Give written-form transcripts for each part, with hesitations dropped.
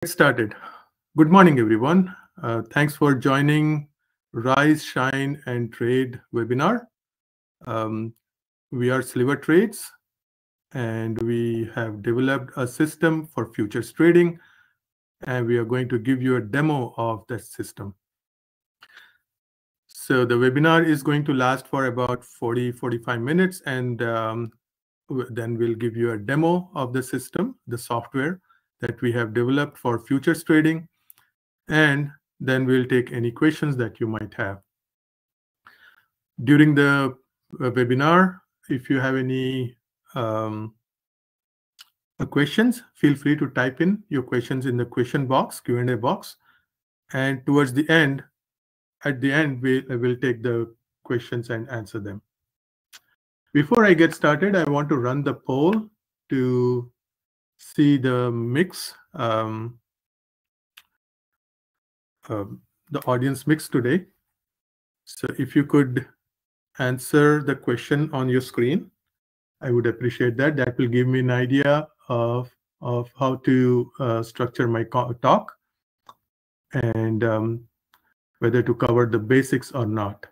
Started. Good morning, everyone. Thanks for joining Rise, Shine, and Trade webinar. Um, we are Sliver Trades, and we have developed a system for futures trading, and we are going to give you a demo of that system. So the webinar is going to last for about 40-45 minutes, and then we'll give you a demo of the system, the software that we have developed for futures trading. And then we'll take any questions that you might have. During the webinar, if you have any questions, feel free to type in your questions in the question box, Q&A box. And towards the end, at the end, we'll take the questions and answer them. Before I get started, I want to run the poll to see the mix, the audience mix today. So if you could answer the question on your screen, I would appreciate that. That will give me an idea of how to structure my talk and whether to cover the basics or not.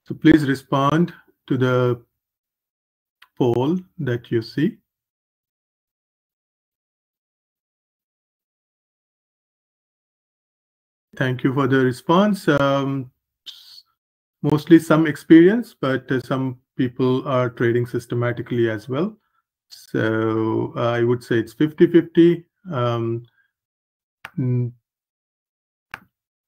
So please respond to the poll that you see. Thank you for the response. Mostly some experience, but some people are trading systematically as well. So I would say it's 50-50.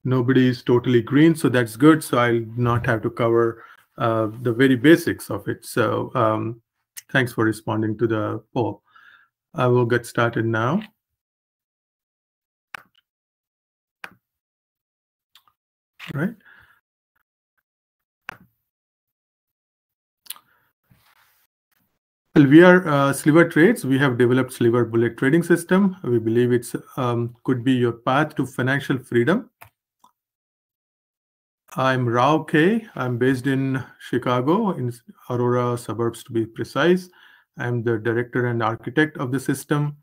Nobody is totally green, so that's good. So I'll not have to cover the very basics of it. So thanks for responding to the poll. I will get started now. Right. Well, we are Sliver Trades. We have developed Sliver Bullet Trading System. We believe it's could be your path to financial freedom. I'm Rao K. I'm based in Chicago, in Aurora suburbs to be precise. I'm the director and architect of the system,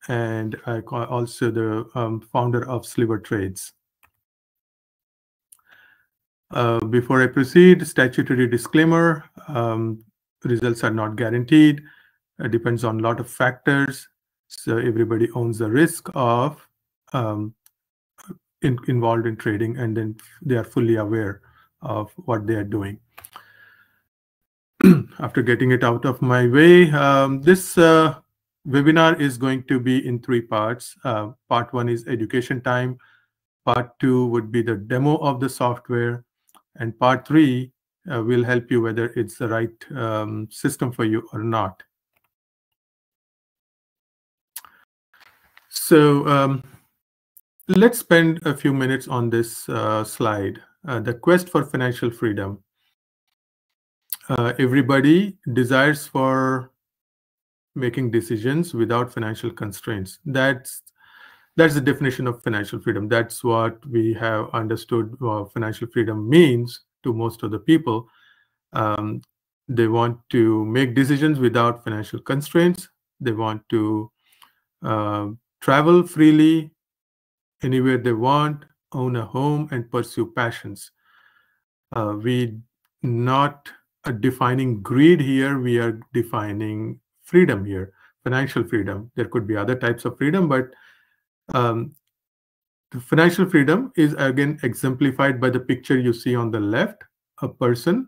and I'm also the founder of Sliver Trades. Before I proceed, statutory disclaimer, results are not guaranteed. It depends on a lot of factors. So everybody owns the risk of involved in trading, and then they are fully aware of what they are doing. After getting it out of my way, this webinar is going to be in 3 parts. Part 1 is education time. Part 2 would be the demo of the software. And part 3 will help you whether it's the right system for you or not. So let's spend a few minutes on this slide. The quest for financial freedom. Everybody desires for making decisions without financial constraints. That's the definition of financial freedom. That's what we have understood financial freedom means to most of the people. They want to make decisions without financial constraints. They want to travel freely anywhere they want, own a home, and pursue passions. We not defining greed here. We are defining freedom here, financial freedom. There could be other types of freedom, but the financial freedom is again exemplified by the picture you see on the left, a person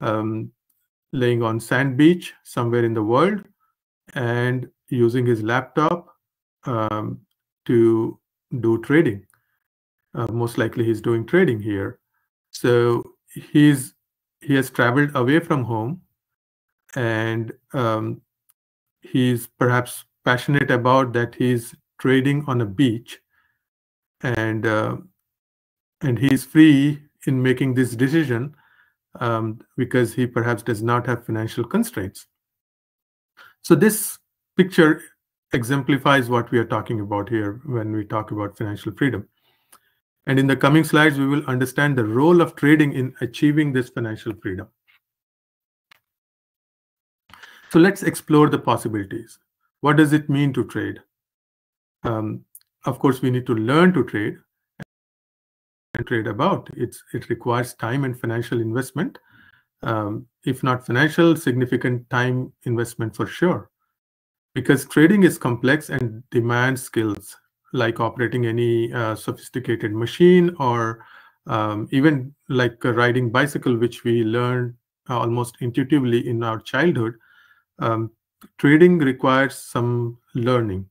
laying on sand beach somewhere in the world and using his laptop to do trading. Most likely he's doing trading here. So he has traveled away from home, and he's perhaps passionate about that he's trading on a beach, and he's free in making this decision because he perhaps does not have financial constraints. So this picture exemplifies what we are talking about here when we talk about financial freedom. And in the coming slides, we will understand the role of trading in achieving this financial freedom. So let's explore the possibilities. What does it mean to trade? Of course, we need to learn to trade and trade about. It requires time and financial investment. If not financial, significant time investment for sure. Because trading is complex and demands skills like operating any sophisticated machine, or even like riding bicycle, which we learn almost intuitively in our childhood. Um, Trading requires some learning,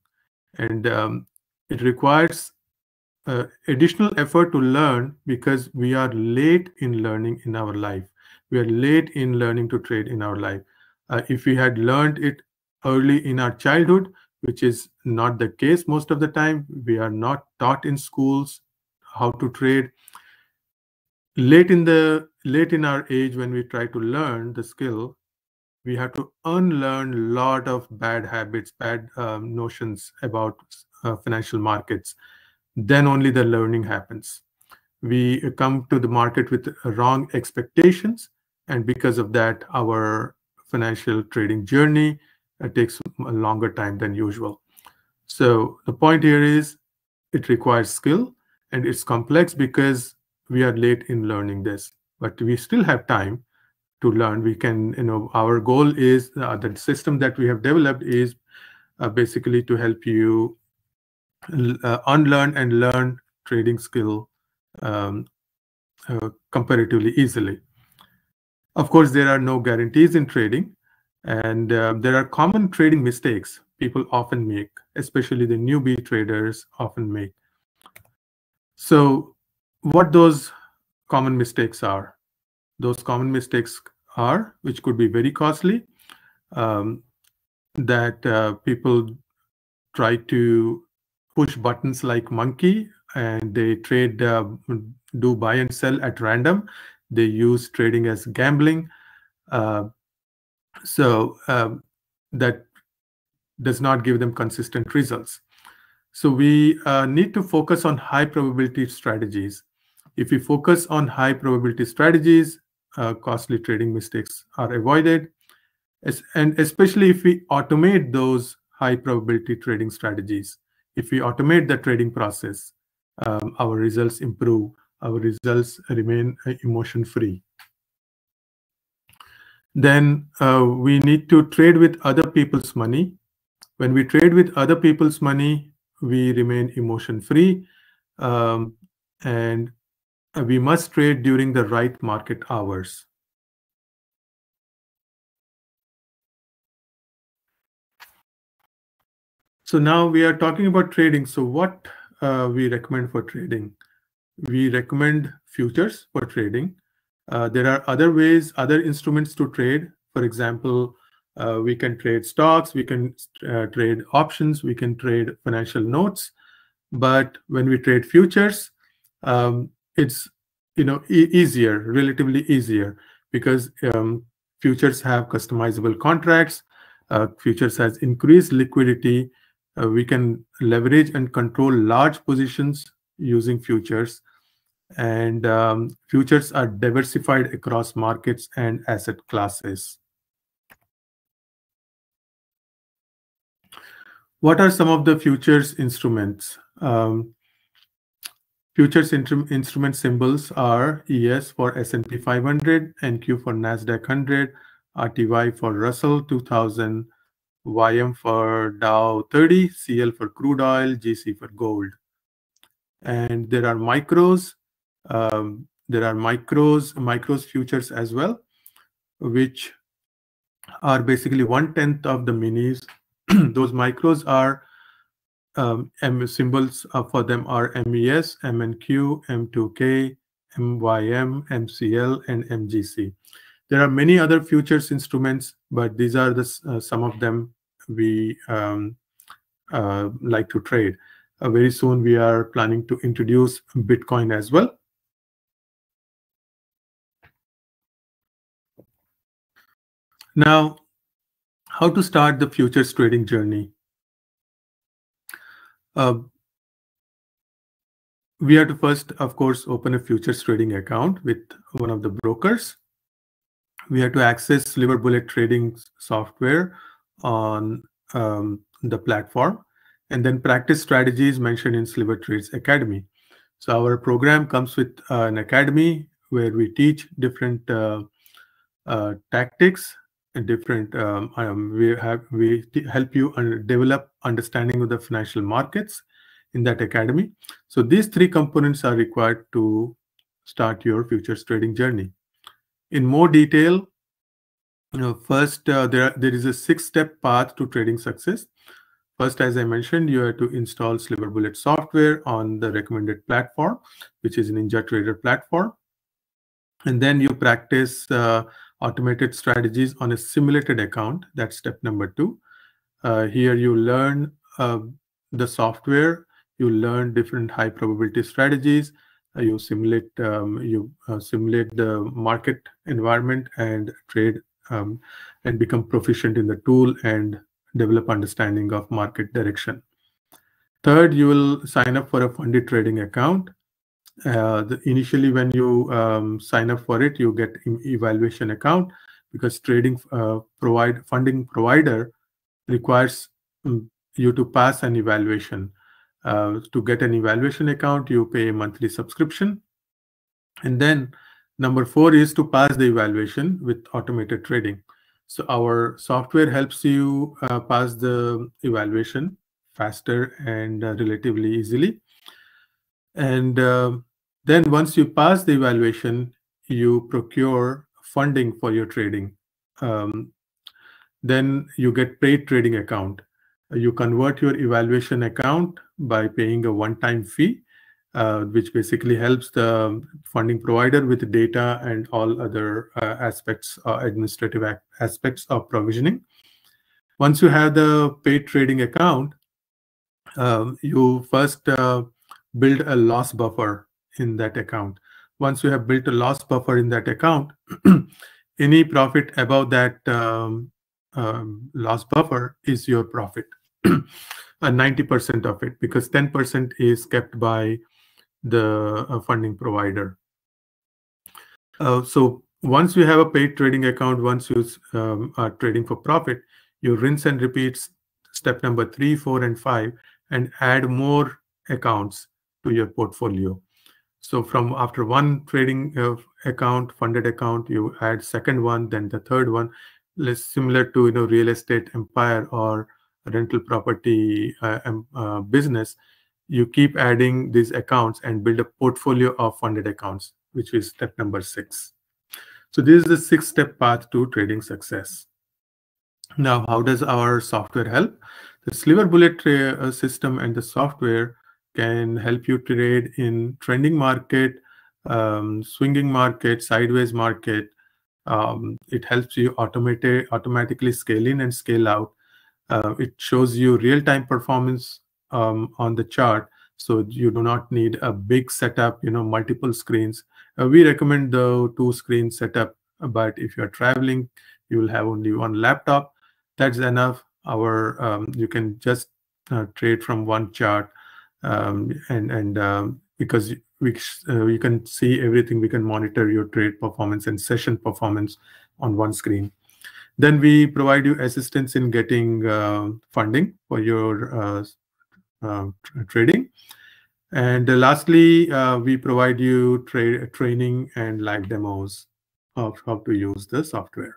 and it requires additional effort to learn because we are late in learning in our life. We are late in learning to trade in our life. If we had learned it early in our childhood, which is not the case most of the time, we are not taught in schools how to trade. Late in our age, when we try to learn the skill, we have to unlearn a lot of bad habits, bad notions about financial markets. Then only the learning happens. We come to the market with wrong expectations, and because of that, our financial trading journey takes a longer time than usual. So the point here is it requires skill, and it's complex because we are late in learning this, but we still have time to learn. We can, our goal is the system that we have developed is basically to help you unlearn and learn trading skill um, comparatively easily. Of course, there are no guarantees in trading, and there are common trading mistakes people often make, especially the newbie traders often make. So what those common mistakes are? Those common mistakes are, which could be very costly, um, that people try to push buttons like monkey, and they trade, do buy and sell at random. They use trading as gambling. Uh, so that does not give them consistent results. So we need to focus on high probability strategies. If we focus on high probability strategies, costly trading mistakes are avoided. And especially if we automate those high probability trading strategies, if we automate the trading process, our results improve, our results remain emotion free. Then we need to trade with other people's money. When we trade with other people's money, we remain emotion free, and we must trade during the right market hours. So now we are talking about trading. So what we recommend for trading? We recommend futures for trading. There are other ways, other instruments to trade. For example, we can trade stocks, we can trade options, we can trade financial notes. But when we trade futures, it's easier, relatively easier, because futures have customizable contracts. Futures has increased liquidity. We can leverage and control large positions using futures, and futures are diversified across markets and asset classes. What are some of the futures instruments? Futures instrument symbols are ES for S&P 500, NQ for NASDAQ 100, RTY for Russell 2000, YM for Dow 30, CL for crude oil, GC for gold. And there are micros. Micros futures as well, which are basically 1/10 of the minis. Those micros are symbols for them are MES, MNQ, M2K, MYM, MCL, and MGC. There are many other futures instruments, but these are the some of them we like to trade. Very soon we are planning to introduce Bitcoin as well. Now, how to start the futures trading journey? We have to first, of course, open a futures trading account with one of the brokers. we have to access Silver Bullet trading software on the platform, and then practice strategies mentioned in Silver Trades Academy. So our program comes with an academy where we teach different tactics and different. We help you develop understanding of the financial markets in that academy. So these three components are required to start your futures trading journey. In more detail, first there is a 6-step path to trading success. First, as I mentioned, you have to install Silver Bullet software on the recommended platform, which is NinjaTrader platform. And then you practice automated strategies on a simulated account. That's step number 2. Here you learn the software, you learn different high probability strategies, you simulate the market environment and trade and become proficient in the tool and develop understanding of market direction. Third, you will sign up for a funded trading account. Initially, when you sign up for it, you get evaluation account, because trading funding provider requires you to pass an evaluation. To get an evaluation account, you pay a monthly subscription. And then number 4 is to pass the evaluation with automated trading. So our software helps you pass the evaluation faster and relatively easily. And then once you pass the evaluation, you procure funding for your trading. Then you get paid trading account. You convert your evaluation account by paying a one-time fee, which basically helps the funding provider with data and all other aspects, administrative aspects of provisioning. Once you have the paid trading account, you first build a loss buffer in that account. Once you have built a loss buffer in that account, any profit above that loss buffer is your profit. 90% of it, because 10% is kept by the funding provider. So once you have a paid trading account, once you are trading for profit, you rinse and repeat step number 3, 4, and 5, and add more accounts to your portfolio. So from after one trading account, funded account, you add second one, then the third one. Similar to real estate empire or rental property business, you keep adding these accounts and build a portfolio of funded accounts, which is step number 6. So this is the 6-step path to trading success. Now, how does our software help? The Silver Bullet system and the software can help you trade in trending market, swinging market, sideways market. It helps you automatically scale in and scale out. It shows you real-time performance on the chart, so you do not need a big setup, multiple screens. We recommend the 2-screen setup, but if you're traveling, you will have only one laptop. That's enough. You can just trade from one chart, because we can see everything, we can monitor your trade performance and session performance on one screen. Then we provide you assistance in getting funding for your trading. And lastly, we provide you training and live demos of how to use the software.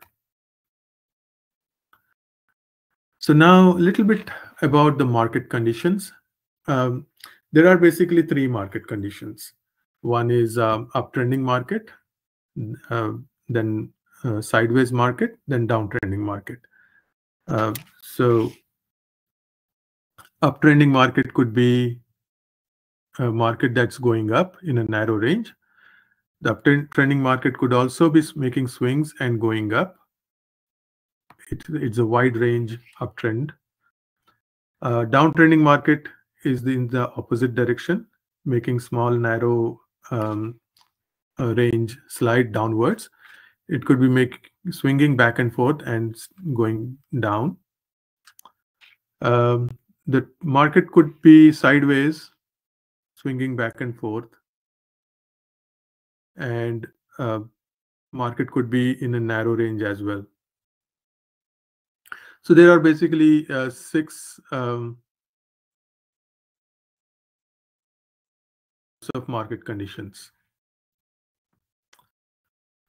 So now a little bit about the market conditions. There are basically 3 market conditions. One is uptrending market, then sideways market, then downtrending market. So uptrending market could be a market that's going up in a narrow range. The uptrending market could also be making swings and going up. It's a wide range uptrend. Downtrending market is in the opposite direction, making small narrow range slide downwards. It could be swinging back and forth and going down. The market could be sideways, swinging back and forth, and Market could be in a narrow range as well. So there are basically 6 of market conditions,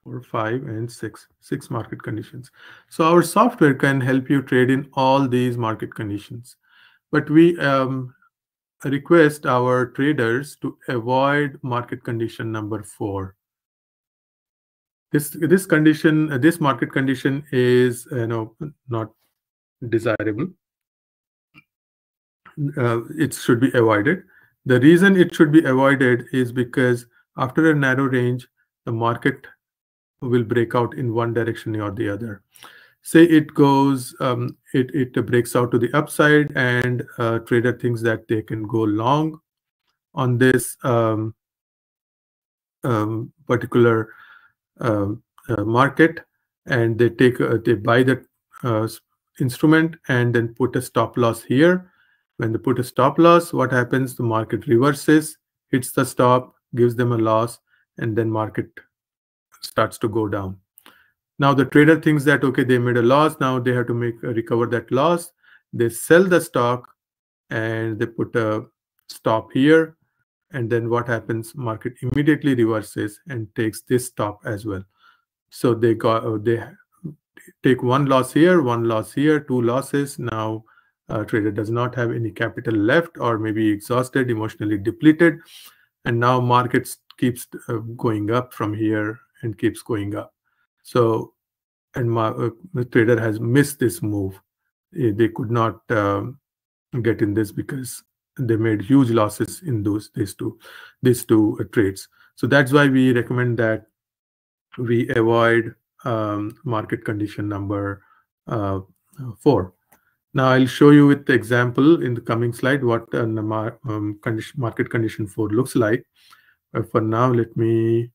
or 5 and 6 market conditions. So our software can help you trade in all these market conditions, but we request our traders to avoid market condition number 4. This market condition is not desirable. It should be avoided. The reason it should be avoided is because after a narrow range, the market will break out in one direction or the other. Say it goes, it breaks out to the upside, and trader thinks that they can go long on this particular market, and they buy the instrument and then put a stop loss here. When they put a stop loss, what happens? The market reverses, hits the stop, gives them a loss, and then market starts to go down. Now the trader thinks that, okay, they made a loss, now they have to recover that loss. They sell the stock and they put a stop here, and then what happens? Market immediately reverses and takes this stop as well. So they take one loss here, 2 losses. Now trader does not have any capital left, or maybe exhausted, emotionally depleted, and now markets keeps going up from here and keeps going up. So, and the trader has missed this move. They could not get in this because they made huge losses in these two trades. So that's why we recommend that we avoid market condition number 4. Now I'll show you with the example in the coming slide what market condition 4 looks like. For now, let me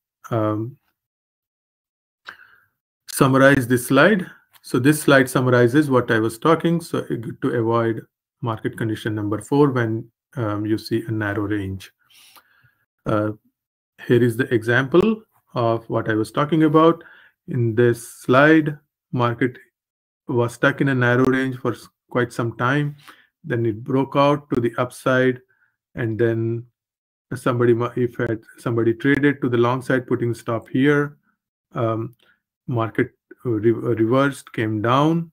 summarize this slide. So this slide summarizes what I was talking. So to avoid market condition number 4 when you see a narrow range. Here is the example of what I was talking about. In this slide, market was stuck in a narrow range for quite some time. Then it broke out to the upside, and then somebody traded to the long side, putting stop here. Market reversed, came down,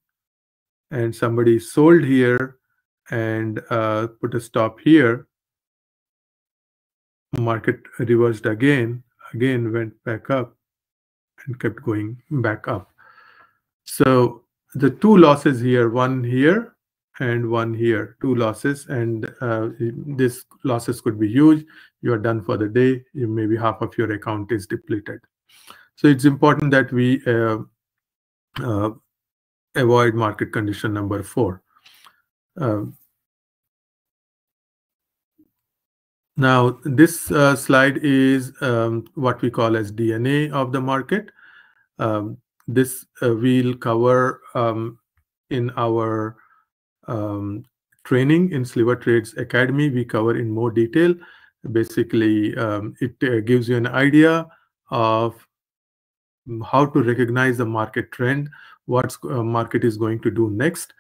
and somebody sold here and put a stop here. Market reversed again went back up and kept going back up. So the 2 losses here, one here and one here, 2 losses, and these losses could be huge. You are done for the day. Maybe half of your account is depleted. So it's important that we avoid market condition number 4. Now this slide is what we call as DNA of the market. This we'll cover in our training in Sliver Trades Academy. We cover in more detail. Basically, it gives you an idea of how to recognize the market trend, what market is going to do next.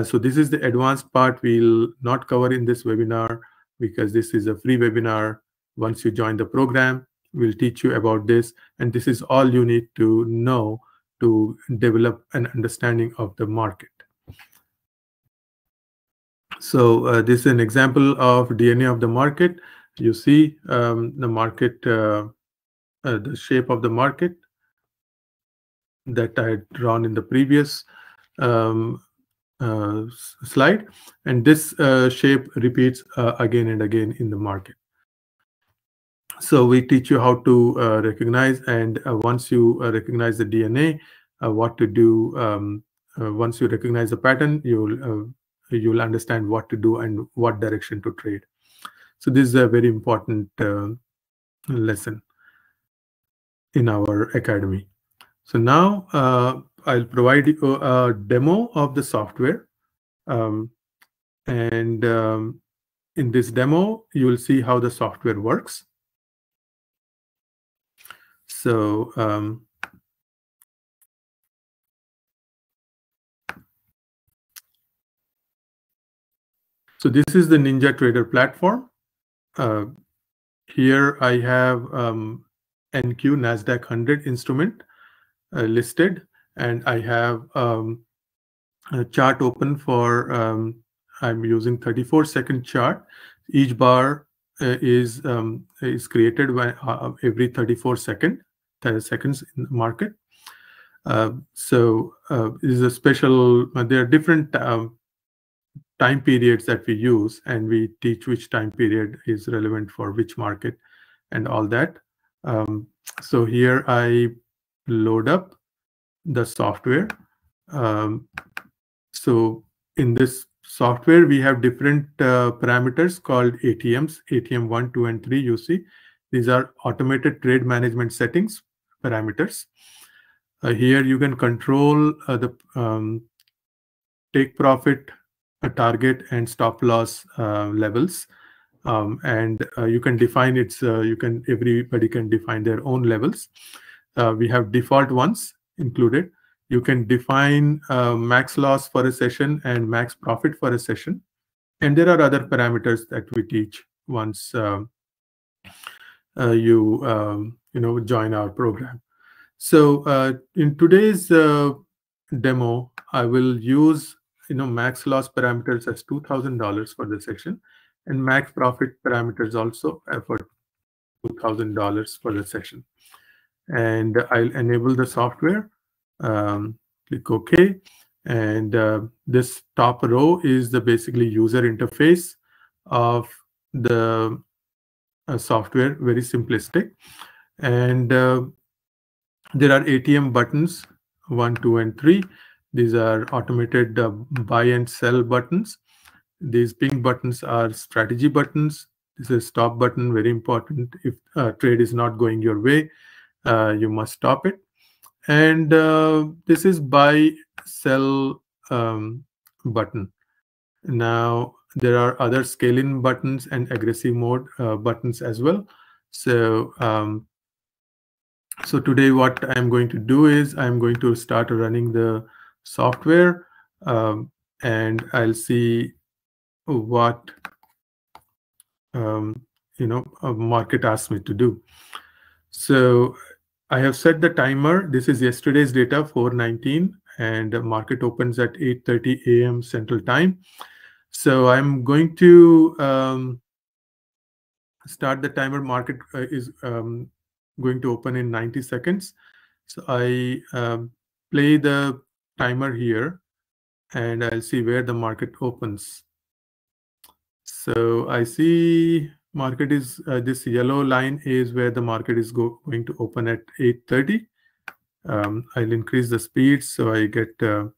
So this is the advanced part we'll not cover in this webinar because this is a free webinar. Once you join the program, we'll teach you about this, and this is all you need to know to develop an understanding of the market. So this is an example of DNA of the market. You see the market, the shape of the market that I had drawn in the previous slide, and this shape repeats again and again in the market. So we teach you how to recognize, and once you recognize the DNA, what to do. Once you recognize the pattern, you'll understand what to do and what direction to trade. So this is a very important lesson in our academy. So now I'll provide you a demo of the software, and in this demo you will see how the software works. So So this is the NinjaTrader platform. Here I have NQ NASDAQ 100 instrument listed, and I have a chart open for I'm using 34-second chart. Each bar is created by every 34 seconds in the market. So this is a special. There are different time periods that we use, and we teach which time period is relevant for which market and all that. So here I load up the software. So in this software, we have different parameters called ATMs, ATM 1, 2, and 3, you see. These are automated trade management settings parameters. Here you can control the take profit, target, and stop loss levels. And you can define its, everybody can define their own levels. We have default ones included. You can define max loss for a session and max profit for a session. And there are other parameters that we teach once you join our program. So in today's demo, I will use max loss parameters as $2,000 for the session, and max profit parameters also for $2,000 for the session. And I'll enable the software. Click OK, and this top row is the basically user interface of the software, very simplistic. And there are ATM buttons 1, 2, and 3. These are automated buy and sell buttons. These pink buttons are strategy buttons. This is stop button, very important. If a trade is not going your way, you must stop it. And this is buy sell button. Now there are other scale-in buttons and aggressive mode buttons as well. So so today what I'm going to do is I'm going to start running the software, and I'll see what a market asks me to do. So I have set the timer. This is yesterday's data, 4:19, and the market opens at 8:30 a.m. Central Time. So I'm going to start the timer. Market is going to open in 90 seconds. So I play the timer here, and I'll see where the market opens. So I see market is this yellow line is where the market is going to open at 8:30. I'll increase the speed so I get to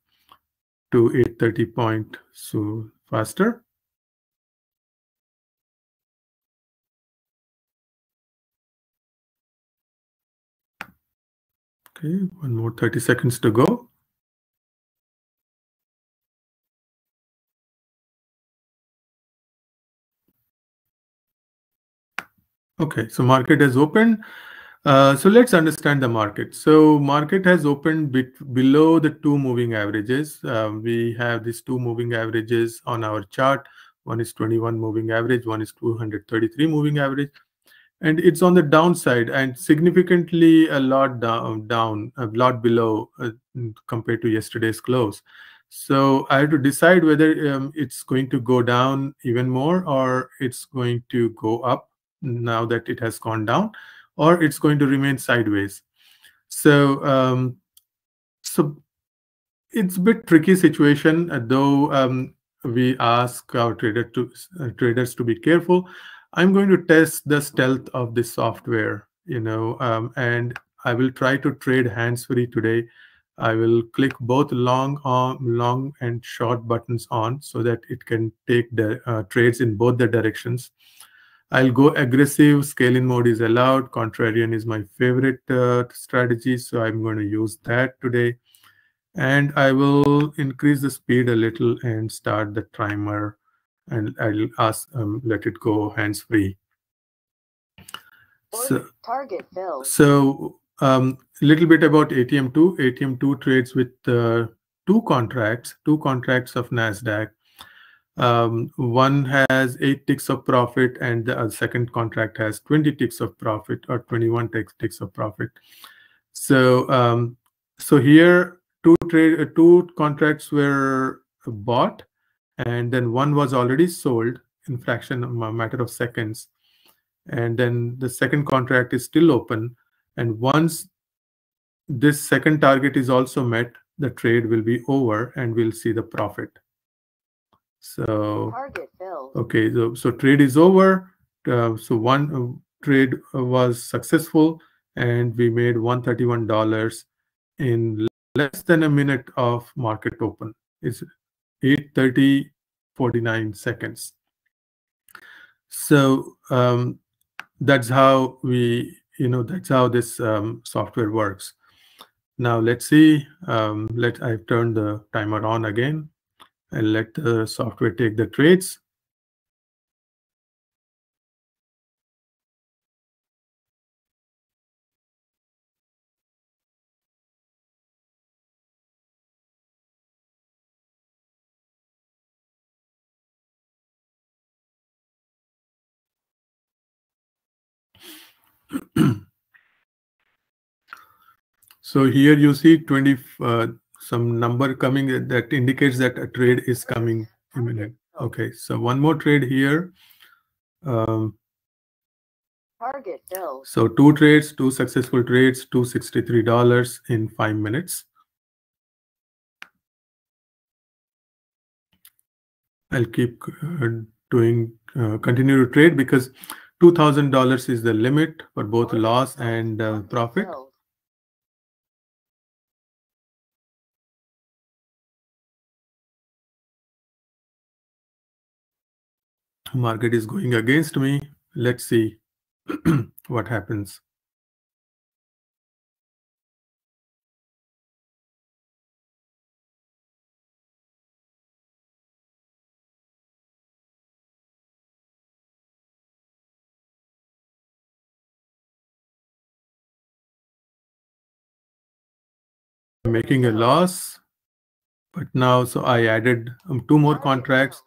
8:30 point so faster. Okay, one more 30 seconds to go. Okay, so market has opened. So let's understand the market. So market has opened below the 2 moving averages. We have these 2 moving averages on our chart. One is 21 moving average, one is 233 moving average. And it's on the downside and significantly a lot down, a lot below compared to yesterday's close. So I have to decide whether it's going to go down even more or it's going to go up now that it has gone down, or it's going to remain sideways. So so it's a bit tricky situation, though we ask our traders to be careful. I'm going to test the stealth of this software, and I will try to trade hands-free today. I will click both long and short buttons on so that it can take the trades in both the directions. I'll go aggressive. Scale-in mode is allowed. Contrarian is my favorite strategy, so I'm going to use that today. And I will increase the speed a little and start the timer, and I'll let it go hands-free. So, target filled. So a little bit about ATM2. ATM2 trades with two contracts of NASDAQ. One has 8 ticks of profit, and the second contract has 20 ticks of profit, or 21 ticks of profit. So so here two contracts were bought, and then one was already sold in fraction of a matter of seconds, and then the second contract is still open. And once this second target is also met, the trade will be over and we'll see the profit. So okay, so trade is over. So one trade was successful, and we made $131 in less than a minute of market open. It's 8:30:49 seconds. So that's how that's how this software works. Now let's see. I've turned the timer on again, and let the software take the trades. So here you see 20 some number coming that indicates that a trade is coming imminent. Okay, so one more trade here. Target filled. So two trades, two successful trades, $263 in 5 minutes. I'll keep continue to trade because $2,000 is the limit for both loss and profit. Market is going against me. Let's see what happens. Making a loss, but now so I added 2 more contracts.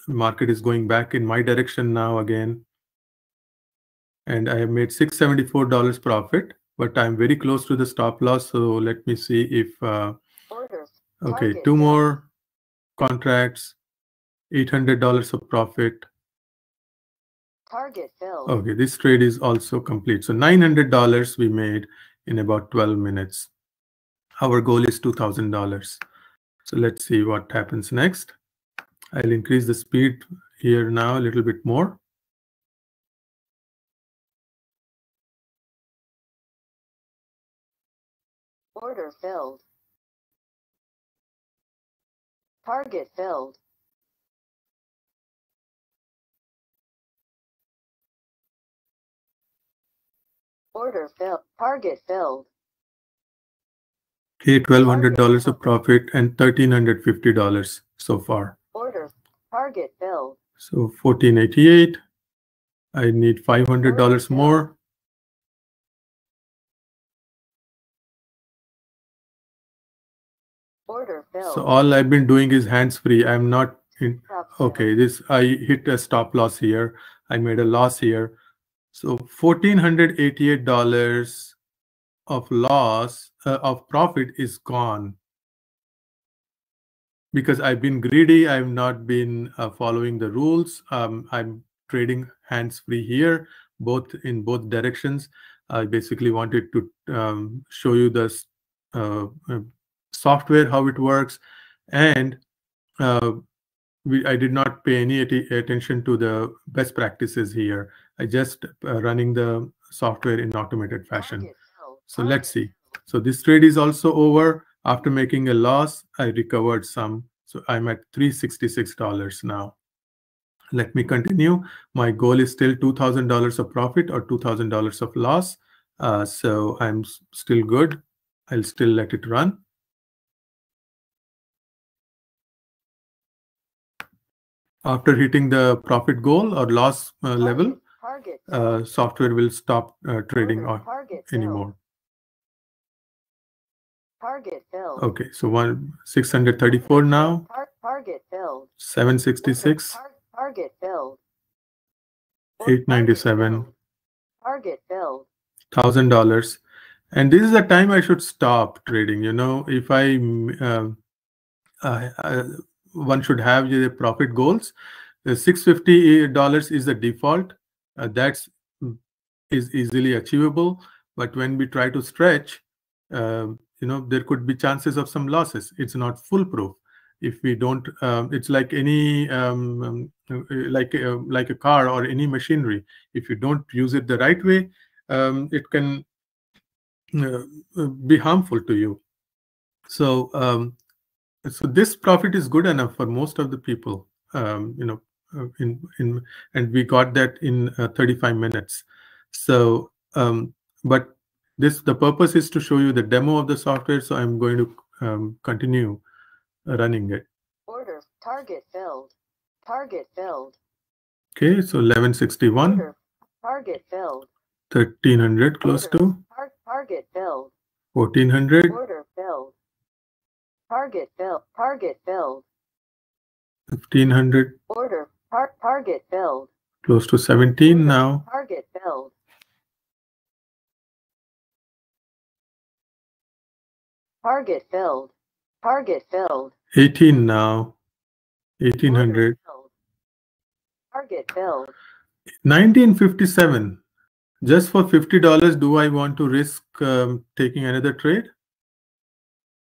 Market is going back in my direction now again, and I have made $674 profit, but I'm very close to the stop loss. So let me see if okay, 2 more contracts, $800 of profit. Target filled. Okay, this trade is also complete. So $900 we made in about 12 minutes. Our goal is $2,000. So let's see what happens next. I'll increase the speed here now a little bit more. Order filled. Target filled. Order filled. Target filled. Okay, $1,200 of profit and $1,350 so far. Order target filled. So $1,488. I need $500 more. Order filled. So all I've been doing is hands-free. I'm not in. Okay, this I hit a stop loss here. I made a loss here. So $1,488 of loss of profit is gone because I've been greedy. I've not been following the rules. I'm trading hands-free here, in both directions. I basically wanted to show you this software, how it works, and I did not pay any attention to the best practices here. I just running the software in automated fashion. So let's see. So this trade is also over. After making a loss, I recovered some. So I'm at $366 now. Let me continue. My goal is still $2,000 of profit or $2,000 of loss. So I'm still good. I'll still let it run. After hitting the profit goal or loss level, software will stop trading anymore. Target filled. Okay, so 634 now. Target filled. 766, Target filled. 897, Target filled. $1,000. And this is the time I should stop trading. You know, if one should have the profit goals. $650 is the default. That's is easily achievable. But when we try to stretch, you know, there could be chances of some losses. It's not foolproof. If we don't, it's like any like a car or any machinery. If you don't use it the right way, it can be harmful to you. So so this profit is good enough for most of the people, you know, and we got that in 35 minutes. So but the purpose is to show you the demo of the software, so I'm going to continue running it. Order target filled. Target filled. Okay, so 1161, target filled. 1300 close to target filled. 1400, order filled. Target filled. Target filled. 1500, order target filled. close to 17 now. Target filled. Target filled. Target filled. 18 now. 1800. Target filled. 1957. Just for $50, do I want to risk taking another trade?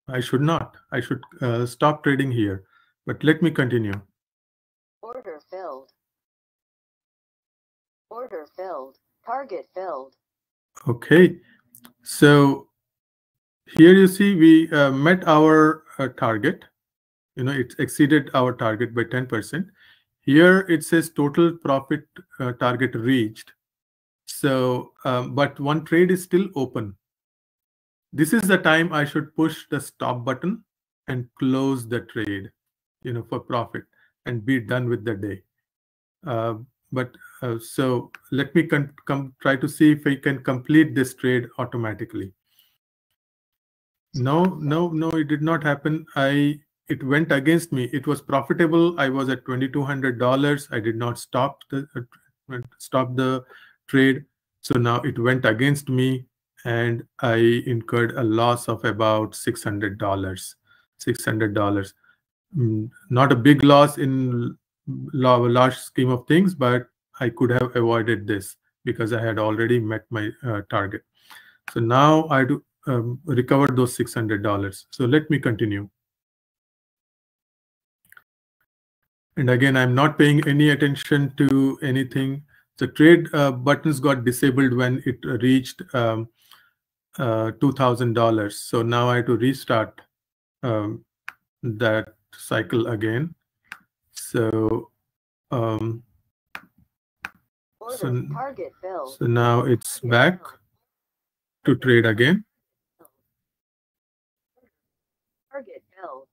I should not. I should stop trading here. But let me continue. Order filled. Order filled. Target filled. Okay. So here you see we met our target. You know, it exceeded our target by 10%. Here it says total profit target reached. So, but one trade is still open. This is the time I should push the stop button and close the trade, you know, for profit and be done with the day. So let me try to see if I can complete this trade automatically. No, it did not happen. It went against me. It was profitable. I was at $2,200. I did not stop the trade. So now it went against me, and I incurred a loss of about $600. $600. Not a big loss in large scheme of things, but I could have avoided this because I had already met my target. So now I do recover those $600. So let me continue. And again, I'm not paying any attention to anything. The trade buttons got disabled when it reached $2,000. So now I have to restart that cycle again. So so now it's back to trade again. Target filled.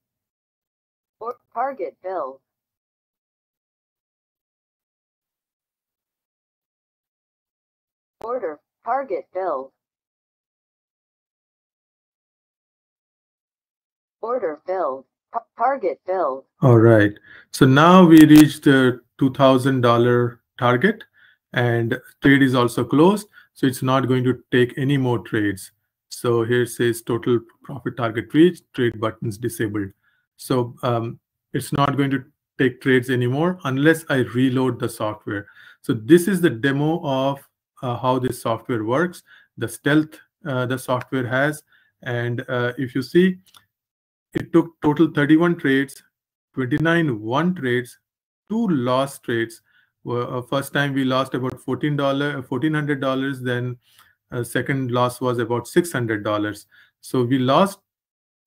Or target filled. Order target filled. Order filled. Target filled. All right. So now we reached the $2,000 target, and trade is also closed. So it's not going to take any more trades. So here it says total profit target reached, trade buttons disabled. So it's not going to take trades anymore unless I reload the software. So this is the demo of how this software works, the stealth the software has. And if you see, it took total 31 trades, 29 won trades, 2 lost trades. First time we lost about $1,400. Then second loss was about $600. So we lost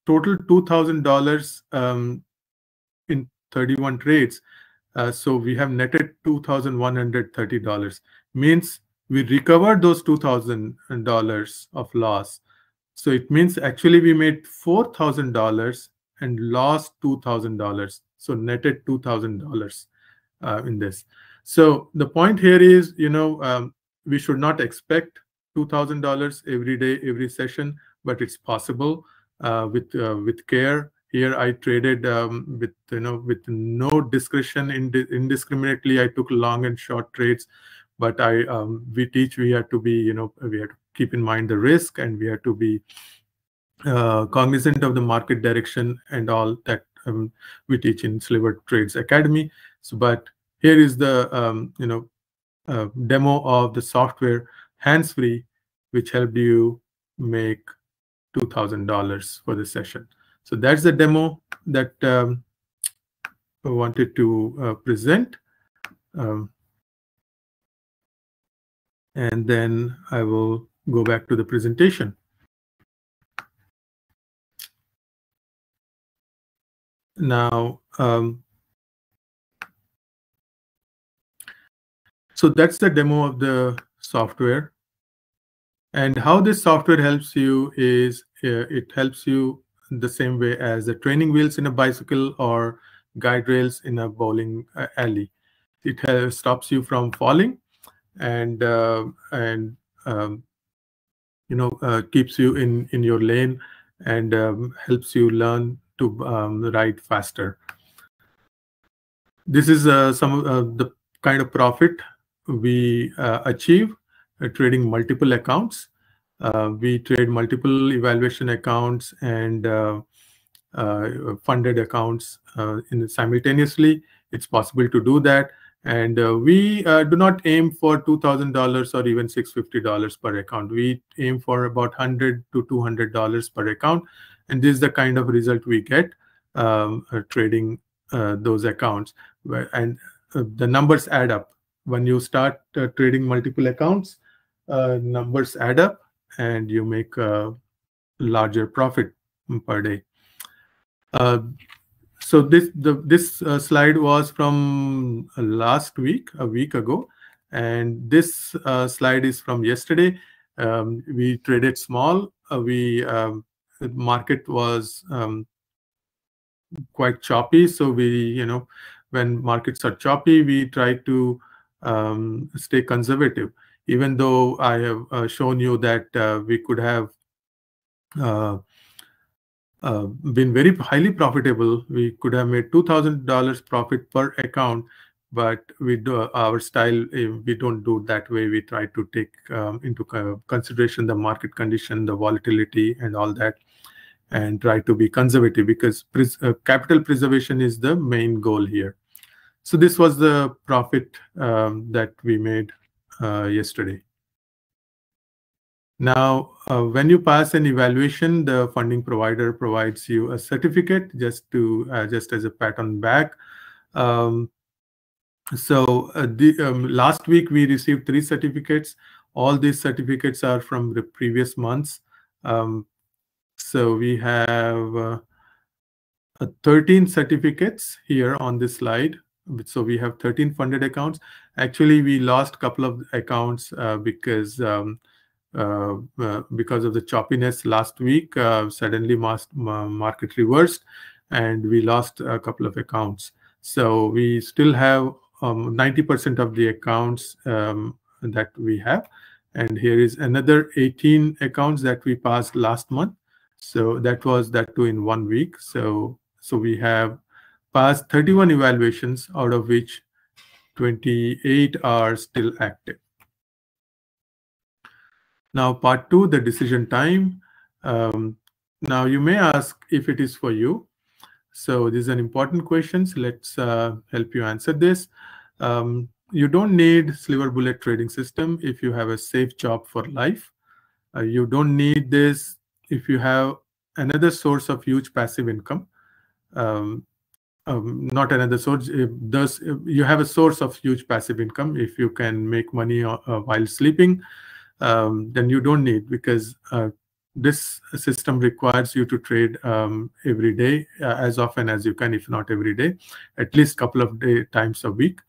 total $2,000 in 31 trades. So we have netted $2,130. Means we recovered those $2,000 of loss. So it means actually we made $4,000 and lost $2,000. So netted $2,000 in this. So the point here is, you know, we should not expect $2,000 every day, every session, but it's possible with care Here I traded with no discretion, indiscriminately. I took long and short trades, but we have to be we have to keep in mind the risk, and we have to be cognizant of the market direction and all that we teach in Sliver Trades Academy. So, but here is the demo of the software hands-free, which helped you make $2,000 for this session. So that's the demo that I wanted to present. And then I will go back to the presentation. Now, so that's the demo of the software. And how this software helps you is it helps you the same way as the training wheels in a bicycle or guide rails in a bowling alley. It stops you from falling, and keeps you in your lane, and helps you learn to ride faster. This is some of the kind of profit we achieve trading multiple accounts. We trade multiple evaluation accounts and funded accounts simultaneously. It's possible to do that. And we do not aim for $2,000 or even $650 per account. We aim for about $100 to $200 per account. And this is the kind of result we get trading those accounts. And the numbers add up. When you start trading multiple accounts, numbers add up, and you make a larger profit per day. So this slide was from last week, a week ago, and this slide is from yesterday. We traded small. The market was quite choppy, so we when markets are choppy, we try to stay conservative. Even though I have shown you that we could have been very highly profitable, we could have made $2,000 profit per account, but our style, we don't do that way. We try to take into consideration the market condition, the volatility, and all that, and try to be conservative, because capital preservation is the main goal here. So this was the profit that we made yesterday. Now, when you pass an evaluation, the funding provider provides you a certificate just as a pat on the back. Last week we received 3 certificates. All these certificates are from the previous months. So we have 13 certificates here on this slide. So we have 13 funded accounts. Actually, we lost a couple of accounts because of the choppiness last week. Suddenly market reversed, and we lost a couple of accounts. So we still have 90% of the accounts that we have. And here is another 18 accounts that we passed last month. So that too in 1 week. So we have passed 31 evaluations, out of which 28 are still active. Now, part 2, the decision time. Now, you may ask if it is for you. So this is an important question. So let's help you answer this. You don't need Sliver Bullet trading system if you have a safe job for life. You don't need this if you have another source of huge passive income. Not another source. You have a source of huge passive income. If you can make money while sleeping, then you don't need, because this system requires you to trade every day, as often as you can, if not every day, at least a couple of times a week.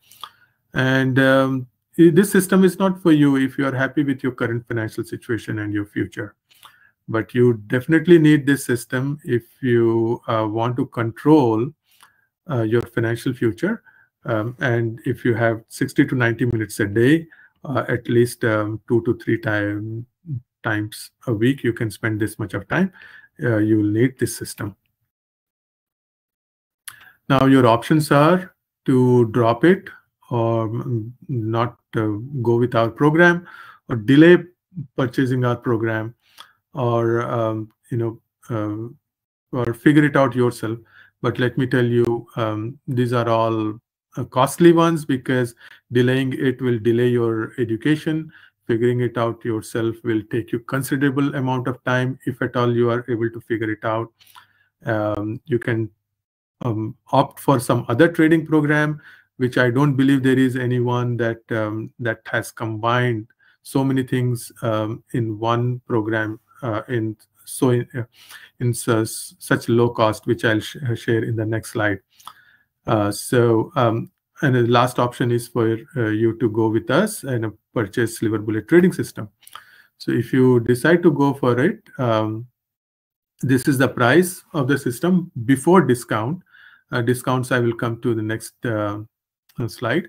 And this system is not for you if you are happy with your current financial situation and your future. But you definitely need this system if you want to control your financial future. And if you have 60 to 90 minutes a day, at least 2 to 3 times a week, you can spend this much of time. You will need this system. Now your options are to drop it or not go with our program, or delay purchasing our program, or or figure it out yourself. But let me tell you, these are all costly ones, because delaying it will delay your education. Figuring it out yourself will take you considerable amount of time, if at all you are able to figure it out. You can opt for some other trading program, which I don't believe there is anyone that that has combined so many things in one program in such low cost, which I'll share in the next slide. And the last option is for you to go with us and purchase Sliver Bullet trading system. So if you decide to go for it, this is the price of the system before discount. Discounts I will come to the next slide.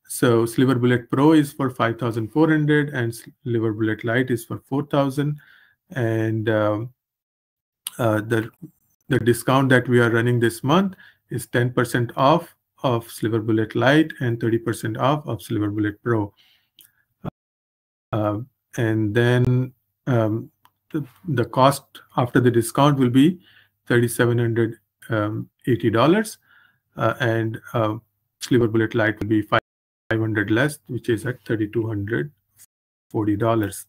So Sliver Bullet Pro is for 5,400 and Sliver Bullet Lite is for 4,000. And the discount that we are running this month is 10% off of Sliver Bullet Lite and 30% off of Sliver Bullet Pro. And then the cost after the discount will be $3,780, and Sliver Bullet Lite will be $500 less, which is at $3,240.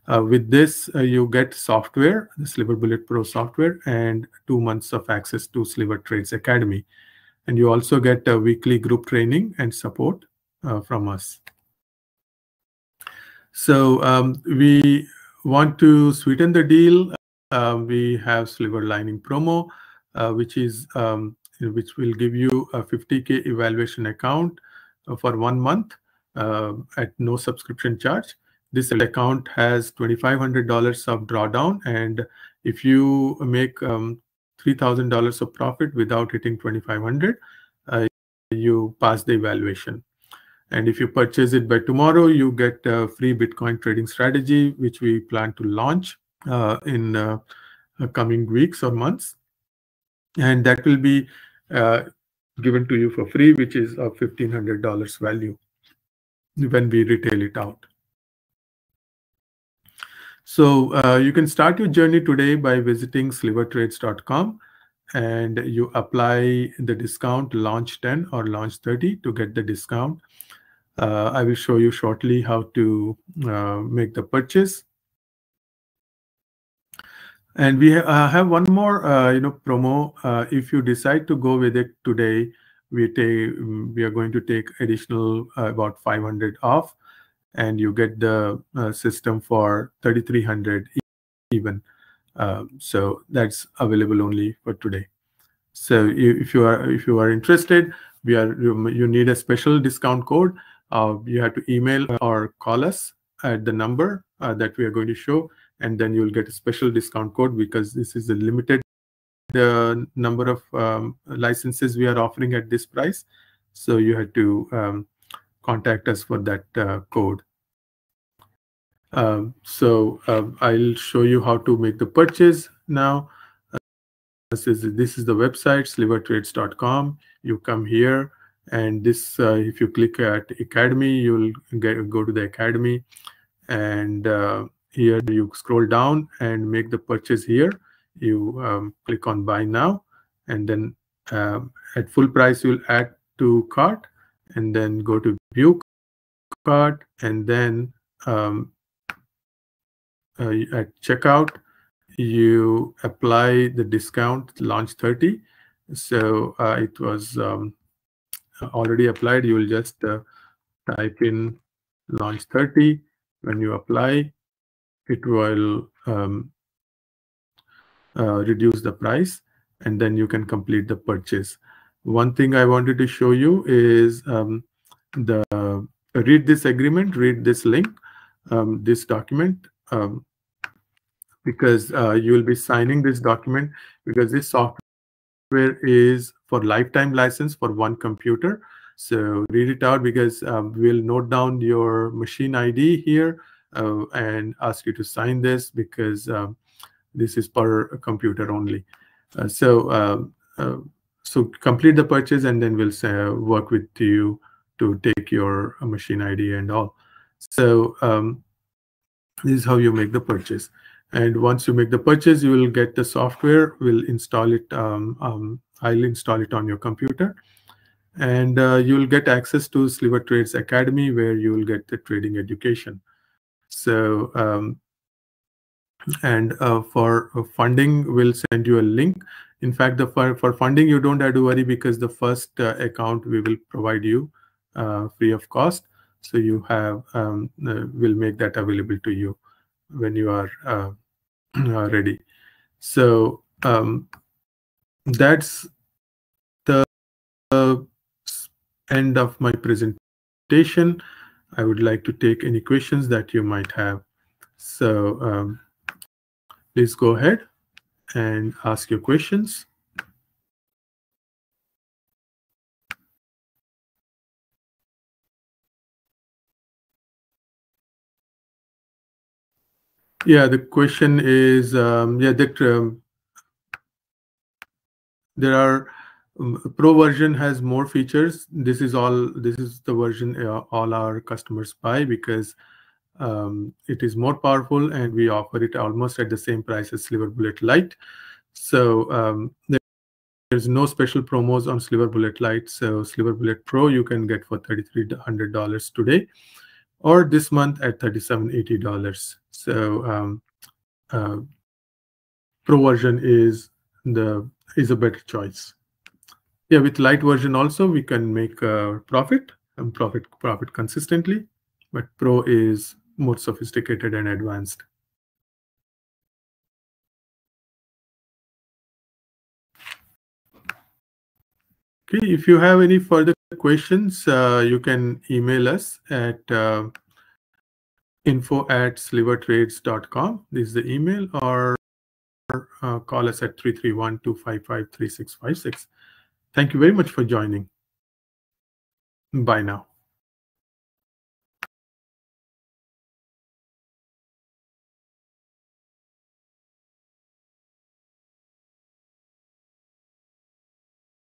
With this, you get software, the Sliver Bullet Pro software, and 2 months of access to Sliver Trades Academy. And you also get a weekly group training and support from us. So we want to sweeten the deal. We have Sliver Lining promo, which will give you a 50K evaluation account for 1 month at no subscription charge. This account has $2,500 of drawdown, and if you make $3,000 of profit without hitting 2,500, you pass the evaluation. And if you purchase it by tomorrow, you get a free Bitcoin trading strategy, which we plan to launch in coming weeks or months. And that will be given to you for free, which is of $1,500 value when we retail it out. So you can start your journey today by visiting slivertrades.com, and you apply the discount launch 10 or launch 30 to get the discount. I will show you shortly how to make the purchase. And we have one more promo. If you decide to go with it today, we are going to take additional about 500 off, and you get the system for 3,300 even. So that's available only for today. So if you are interested, you need a special discount code. You have to email or call us at the number that we are going to show, and then you'll get a special discount code, because this is a limited number of licenses we are offering at this price. So you have to contact us for that code. So I'll show you how to make the purchase now. This is the website, slivertrades.com. You come here, and this if you click at Academy, you'll go to the Academy, and here you scroll down and make the purchase here. You click on Buy Now, and then at full price you'll add to cart, and then go to View Cart, and then at checkout you apply the discount launch 30. So it was already applied. You will just type in launch 30. When you apply, it will reduce the price, and then you can complete the purchase. One thing I wanted to show you is read this agreement, read this link, this document, because you will be signing this document, because this software is for lifetime license for one computer. So read it out, because we'll note down your machine ID here and ask you to sign this, because this is per computer only. So complete the purchase, and then we'll work with you to take your machine ID and all. So this is how you make the purchase. And once you make the purchase, you will get the software. We'll install it. I'll install it on your computer, and you will get access to Sliver Trades Academy, where you will get the trading education. So for funding, we'll send you a link. In fact, for funding, you don't have to worry, because the first account we will provide you free of cost. So you have we'll make that available to you when you are ready. So that's the end of my presentation. I would like to take any questions that you might have. So please go ahead and ask your questions. Yeah, the question is, that there are Pro version has more features. This is the version all our customers buy, because it is more powerful, and we offer it almost at the same price as Sliver Bullet Lite. So there's no special promos on Sliver Bullet Lite. So Sliver Bullet Pro you can get for $3,300 today, or this month at $3,780. So Pro version is a better choice. Yeah, with Lite version also we can make profit consistently, but Pro is more sophisticated and advanced. Okay, if you have any further questions, you can email us at info@slivertrades.com. This is the email, or call us at 331-255-3656. Thank you very much for joining. Bye now.